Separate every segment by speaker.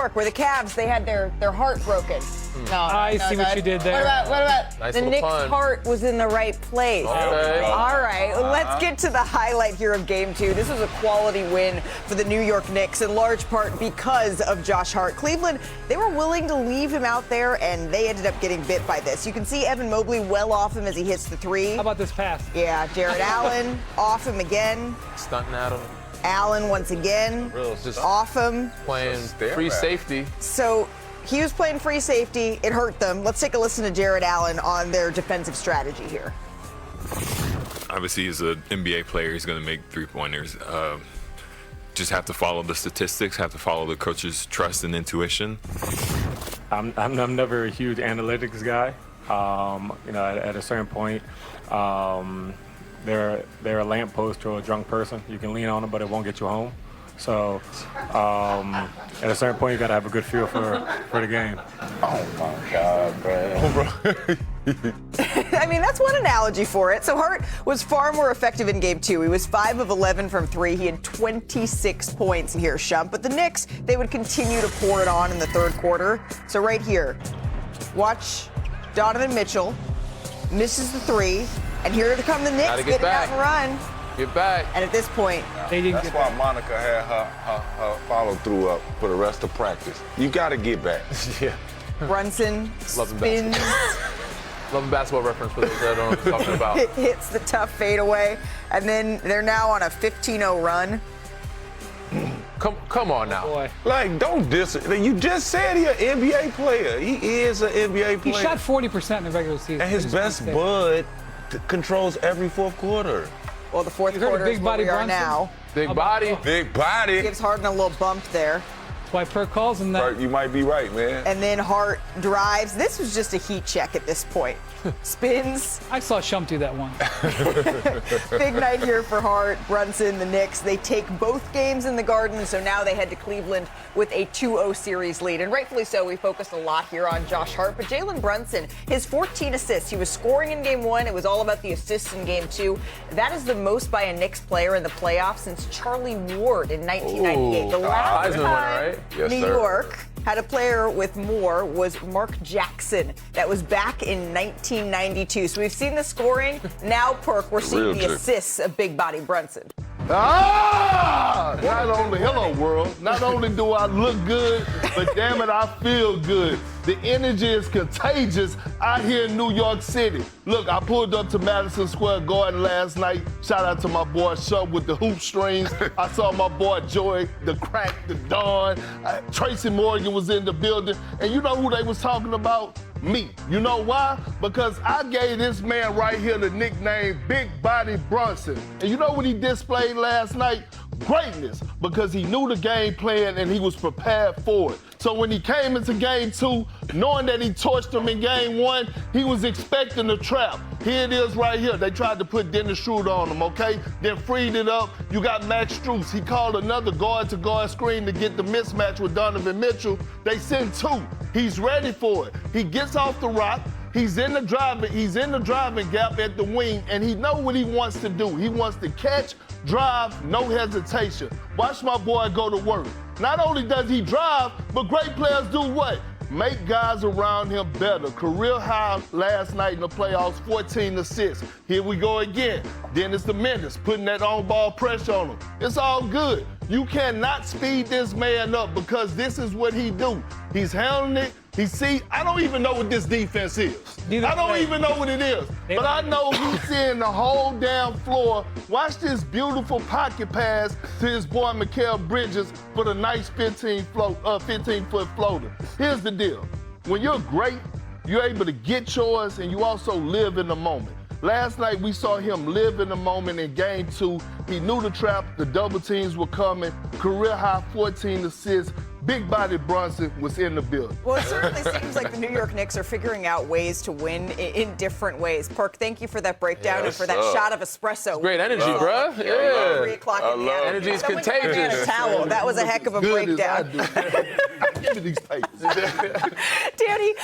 Speaker 1: York, where the Cavs, they had their heart broken.
Speaker 2: I see what you did there.
Speaker 1: What about
Speaker 3: Nice
Speaker 1: the
Speaker 3: little
Speaker 1: Knicks'
Speaker 3: pun.
Speaker 1: heart was in the right place?
Speaker 3: Okay.
Speaker 1: All right, let's get to the highlight here of Game 2. This was a quality win for the New York Knicks, in large part because of Josh Hart. Cleveland, they were willing to leave him out there, and they ended up getting bit by this. You can see Evan Mobley well off him as he hits the three.
Speaker 2: How about this pass?
Speaker 1: Yeah, Jared Allen off him again.
Speaker 3: Stunting at him.
Speaker 1: Allen once again
Speaker 3: Just
Speaker 1: off him.
Speaker 3: playing free safety.
Speaker 1: So he was playing free safety. It hurt them. Let's take a listen to Jared Allen on their defensive strategy here.
Speaker 4: Obviously, he's an NBA player. He's going to make three-pointers. Just have to follow the statistics, have to follow the coach's trust and intuition.
Speaker 5: I'm never a huge analytics guy. At a certain point, they're a lamppost or a drunk person. You can lean on them, but it won't get you home. So at a certain point, you got to have a good feel for the game.
Speaker 6: Oh, my God, bro.
Speaker 1: I mean, that's one analogy for it. So Hart was far more effective in Game 2. He was 5 of 11 from 3. He had 26 points here, Shump. But the Knicks, they would continue to pour it on in the third quarter. So right here, watch Donovan Mitchell misses the three. And here come the Knicks getting out and run.
Speaker 3: Get back.
Speaker 1: And at this point,
Speaker 2: They didn't
Speaker 6: That's
Speaker 2: get
Speaker 6: why
Speaker 2: back.
Speaker 6: Monica had her follow-through up for the rest of practice. You got to get back.
Speaker 3: Yeah.
Speaker 1: Brunson
Speaker 3: Loving
Speaker 1: spins,
Speaker 3: Loving basketball reference for those that don't know what I'm talking about.
Speaker 1: hits the tough fadeaway. And then they're now on a 15-0 run.
Speaker 3: Come on now.
Speaker 2: Boy.
Speaker 6: Like, don't diss it. You just said he's an NBA player. He is an NBA
Speaker 2: He
Speaker 6: player.
Speaker 2: shot 40% in the regular season.
Speaker 6: And his
Speaker 2: Just
Speaker 6: best
Speaker 2: mistake.
Speaker 6: bud controls every fourth quarter.
Speaker 1: Well, the fourth
Speaker 2: You heard of
Speaker 1: quarter is
Speaker 2: Big
Speaker 1: where
Speaker 2: Body
Speaker 1: we are
Speaker 2: Brunson?
Speaker 1: now.
Speaker 3: Big body.
Speaker 6: Big body.
Speaker 1: Gives Harden a little bump there.
Speaker 2: That's why Perk calls him that.
Speaker 6: Bert, you might be right, man.
Speaker 1: And then Hart drives. This was just a heat check at this point. Spins.
Speaker 2: I saw Shump do that one.
Speaker 1: Big night here for Hart, Brunson, the Knicks. They take both games in the Garden, so now they head to Cleveland with a 2-0 series lead. And rightfully so, we focused a lot here on Josh Hart. But Jalen Brunson, his 14 assists. He was scoring in Game 1. It was all about the assists in Game 2. That is the most by a Knicks player in the playoffs since Charlie Ward in 1998. The last
Speaker 3: Heisman winner,
Speaker 1: time
Speaker 3: right?
Speaker 6: Yes,
Speaker 1: New
Speaker 6: sir.
Speaker 1: York had a player with more was Mark Jackson. That was back in 1992. So we've seen the scoring. Now, Perk, we're seeing
Speaker 6: Real
Speaker 1: the
Speaker 6: trick.
Speaker 1: assists of Big Body Brunson.
Speaker 7: Ah! Not only, hello world, not only do I look good, but damn it, I feel good. The energy is contagious out here in New York City. Look, I pulled up to Madison Square Garden last night. Shout out to my boy Shump with the hoop strings. I saw my boy Joy, the Crack, the Dawn. Tracy Morgan was in the building. And you know who they was talking about? Me. You know why? Because I gave this man right here the nickname Big Body Brunson. And you know what he displayed last night? Greatness, because he knew the game plan and he was prepared for it. So when he came into Game 2, knowing that he torched him in Game 1, he was expecting the trap. Here it is right here. They tried to put Dennis Schroeder on him, okay? Then freed it up. You got Max Strus. He called another guard-to-guard screen to get the mismatch with Donovan Mitchell. They sent 2. He's ready for it. He gets off the rock. He's in the driving gap at the wing, and he know what he wants to do. He wants to catch, drive, no hesitation. Watch my boy go to work. Not only does he drive, but great players do what? Make guys around him better. Career high last night in the playoffs, 14 assists. Here we go again. Dennis the Menace putting that on-ball pressure on him. It's all good. You cannot speed this man up because this is what he do. He's handling it. I don't even know what this defense is. I don't even know what it is. But I know he's seeing the whole damn floor. Watch this beautiful pocket pass to his boy Mikal Bridges for the nice 15-foot floater. Here's the deal. When you're great, you're able to get yours and you also live in the moment. Last night, we saw him live in the moment in Game 2. He knew the trap, the double teams were coming. Career high 14 assists. Big Body Brunson was in the building.
Speaker 1: Well, it certainly seems like the New York Knicks are figuring out ways to win in different ways. Perk, thank you for that breakdown and for that shot of espresso.
Speaker 3: Great energy, bro. Yeah.
Speaker 1: 3 o'clock in the afternoon.
Speaker 3: Energy is
Speaker 1: Someone give my man a
Speaker 3: contagious.
Speaker 1: towel. That was a heck of a
Speaker 7: Good as I
Speaker 1: breakdown.
Speaker 7: do. Give me these tapes.
Speaker 1: Danny,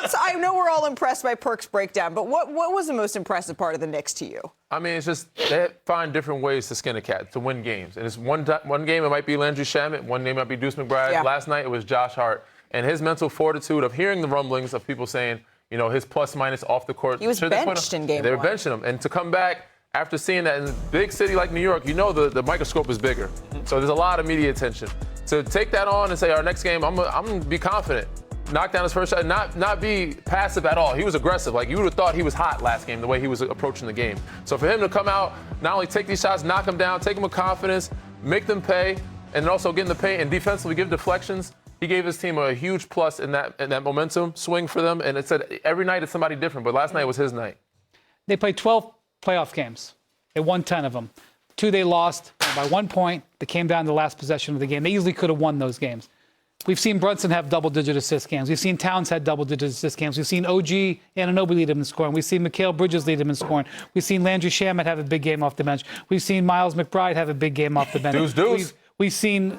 Speaker 1: so I know we're all impressed by Perk's breakdown, but what was the most impressive part of the Knicks to you?
Speaker 3: I mean, it's just they find different ways to skin a cat, to win games. And it's one game it might be Landry Shamet, one game it might be Deuce McBride.
Speaker 1: Yeah.
Speaker 3: Last night it was Josh Hart. And his mental fortitude of hearing the rumblings of people saying, you know, his plus-minus off the court.
Speaker 1: He was benched in game
Speaker 3: They were
Speaker 1: one.
Speaker 3: benching him. And to come back after seeing that in a big city like New York, you know the microscope is bigger. So there's a lot of media attention. To take that on and say, our next game, I'm going to be confident. Knock down his first shot, not be passive at all. He was aggressive. Like, you would have thought he was hot last game, the way he was approaching the game. So for him to come out, not only take these shots, knock them down, take them with confidence, make them pay, and then also get in the paint and defensively give deflections, he gave his team a huge plus in that momentum swing for them. And it said every night it's somebody different, but last night was his night.
Speaker 2: They played 12 playoff games. They won 10 of them. 2 they lost by 1 point. They came down to the last possession of the game. They easily could have won those games. We've seen Brunson have double-digit assist games. We've seen Towns had double-digit assist games. We've seen OG Anunoby lead him in scoring. We've seen Mikal Bridges lead him in scoring. We've seen Landry Shamet have a big game off the bench. We've seen Miles McBride have a big game off the bench.
Speaker 3: Deuce.
Speaker 2: We've seen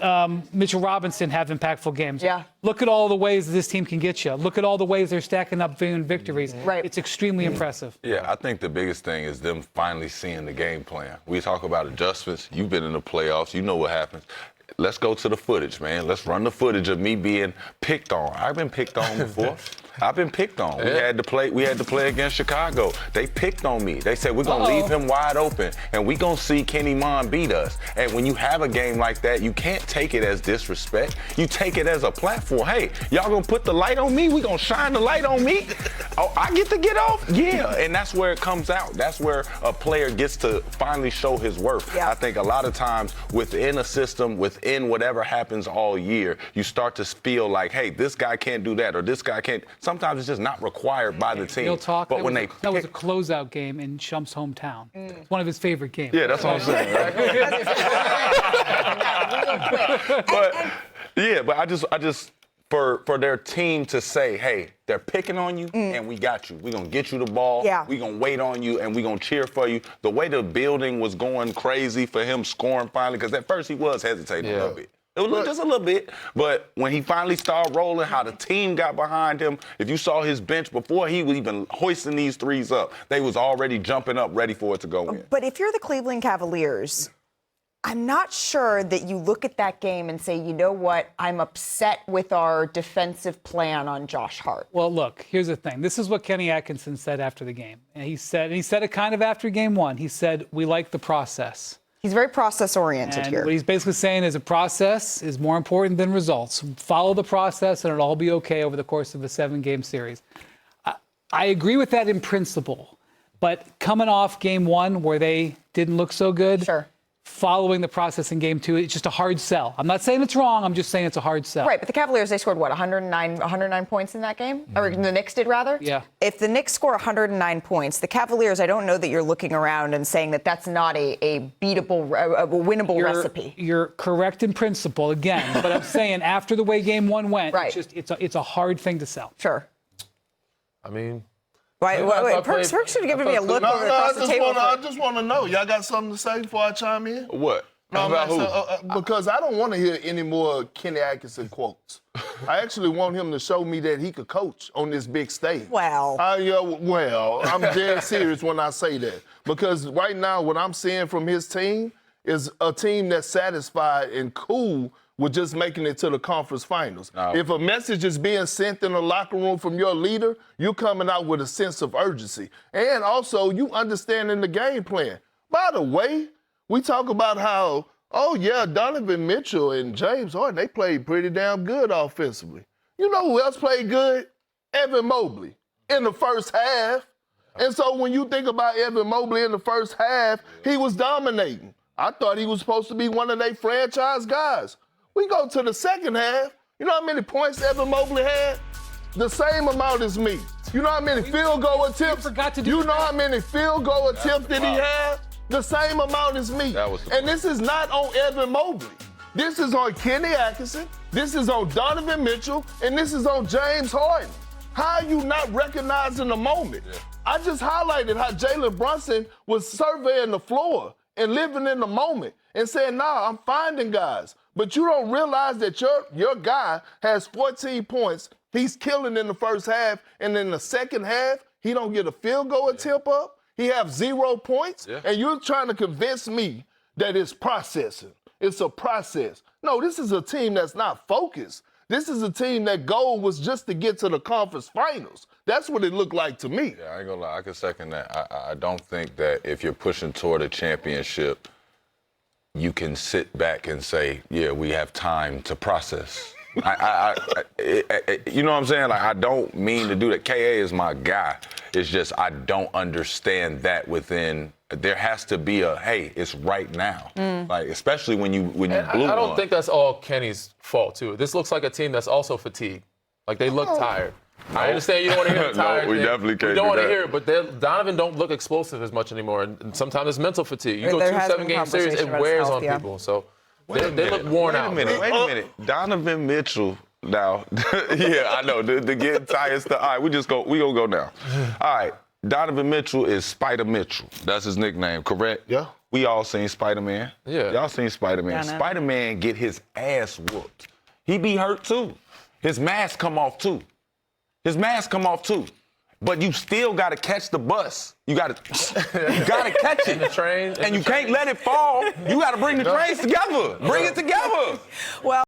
Speaker 2: Mitchell Robinson have impactful games.
Speaker 1: Yeah.
Speaker 2: Look at all the ways this team can get you. Look at all the ways they're stacking up victories.
Speaker 1: Right.
Speaker 2: It's extremely impressive.
Speaker 6: Yeah, I think the biggest thing is them finally seeing the game plan. We talk about adjustments. You've been in the playoffs. You know what happens. Let's go to the footage, man. Let's run the footage of me being picked on. I've been picked on before. I've been picked on. We had to play against Chicago. They picked on me. They said we're gonna leave him wide open and we're gonna see Kenny Mon beat us. And when you have a game like that, you can't take it as disrespect. You take it as a platform. Hey, y'all gonna put the light on me? We gonna shine the light on me? Oh, I get to get off? Yeah. And that's where it comes out. That's where a player gets to finally show his worth.
Speaker 1: Yeah.
Speaker 6: I think a lot of times within a system, within whatever happens all year, you start to feel like, hey, this guy can't do that or this guy can't. Sometimes it's just not required by the team.
Speaker 2: Real talk,
Speaker 6: but
Speaker 2: that was a closeout game in Shump's hometown. It's one of his favorite games.
Speaker 6: Yeah, that's what I'm saying. Right? But I just for their team to say, hey, they're picking on you and we got you. We're going to get you the ball.
Speaker 1: Yeah.
Speaker 6: We're going to wait on you and we're going to cheer for you. The way the building was going crazy for him scoring finally, because at first he was hesitating a little bit. It was just a little bit, but when he finally started rolling, how the team got behind him, if you saw his bench before he was even hoisting these threes up, they was already jumping up ready for it to go in.
Speaker 1: But if you're the Cleveland Cavaliers, I'm not sure that you look at that game and say, you know what, I'm upset with our defensive plan on Josh Hart.
Speaker 2: Well, look, here's the thing. This is what Kenny Atkinson said after the game. And he said it kind of after game one. He said, we like the process.
Speaker 1: He's very process-oriented
Speaker 2: And
Speaker 1: here.
Speaker 2: what he's basically saying is a process is more important than results. Follow the process, and it'll all be okay over the course of a 7-game series. I agree with that in principle, but coming off game one where they didn't look so good, following the process in game two, it's just a hard sell. I'm not saying it's wrong. I'm just saying it's a hard sell.
Speaker 1: Right, but the Cavaliers, they scored, 109 points in that game? Or the Knicks did, rather?
Speaker 2: Yeah.
Speaker 1: If the Knicks score 109 points, the Cavaliers, I don't know that you're looking around and saying that that's not a beatable, a winnable recipe.
Speaker 2: You're correct in principle, again. But I'm saying after the way game one went, it's a hard thing to sell.
Speaker 1: Sure.
Speaker 3: I mean...
Speaker 1: Perks should have given me a look over across the table.
Speaker 7: I just want to know. Y'all got something to say before I chime in?
Speaker 6: What?
Speaker 7: No,
Speaker 6: About who?
Speaker 7: Because I don't want to hear any more Kenny Atkinson quotes. I actually want him to show me that he could coach on this big stage.
Speaker 1: Well.
Speaker 7: I'm dead serious when I say that. Because right now, what I'm seeing from his team is a team that's satisfied and cool with just making it to the conference finals. If a message is being sent in the locker room from your leader, you're coming out with a sense of urgency. And also, you understanding the game plan. By the way, we talk about how, Donovan Mitchell and James Harden, they played pretty damn good offensively. You know who else played good? Evan Mobley in the first half. And so when you think about Evan Mobley in the first half, he was dominating. I thought he was supposed to be one of their franchise guys. We go to the second half. You know how many points Evan Mobley had? The same amount as me. You know how many field goal attempts? You know how many field goal attempts did he have? The same amount as me. And this is not on Evan Mobley. This is on Kenny Atkinson. This is on Donovan Mitchell. And this is on James Harden. How are you not recognizing the moment? I just highlighted how Jalen Brunson was surveying the floor and living in the moment and saying, I'm finding guys. But you don't realize that your guy has 14 points. He's killing in the first half, and in the second half, he don't get a field goal attempt up. He have 0 points, and you're trying to convince me that it's processing. It's a process. No, this is a team that's not focused. This is a team that goal was just to get to the conference finals. That's what it looked like to me.
Speaker 6: Yeah, I ain't gonna lie. I can second that. I don't think that if you're pushing toward a championship, you can sit back and say, yeah, we have time to process. You know what I'm saying? Like, I don't mean to do that. KA is my guy. It's just I don't understand that within. There has to be a, hey, it's right now. Like, especially when you blew
Speaker 3: I don't think that's all Kenny's fault, too. This looks like a team that's also fatigued. Like, they look tired. I understand you don't want to hear the tired
Speaker 6: No, we
Speaker 3: thing.
Speaker 6: definitely can't
Speaker 3: We don't
Speaker 6: do
Speaker 3: want to
Speaker 6: that.
Speaker 3: hear it, but Donovan don't look explosive as much anymore. And sometimes it's mental fatigue. You go
Speaker 1: There
Speaker 3: 2
Speaker 1: has been
Speaker 3: 7-game series, it
Speaker 1: conversation about
Speaker 3: wears
Speaker 1: his
Speaker 3: on
Speaker 1: health,
Speaker 3: people. So they look worn out.
Speaker 6: Wait a minute. Donovan Mitchell. Now, yeah, I know. The getting tired stuff. All right, we gonna go now. All right, Donovan Mitchell is Spider Mitchell. That's his nickname, correct?
Speaker 7: Yeah.
Speaker 6: We all seen Spider-Man.
Speaker 3: Yeah.
Speaker 6: Y'all seen Spider-Man.
Speaker 1: Yeah, I know.
Speaker 6: Spider-Man get his ass whooped. He be hurt too. His mask come off too. But you still gotta catch the bus. You gotta catch it.
Speaker 3: The train.
Speaker 6: And you can't let it fall. You gotta bring the trains together. Bring it together.
Speaker 1: Well,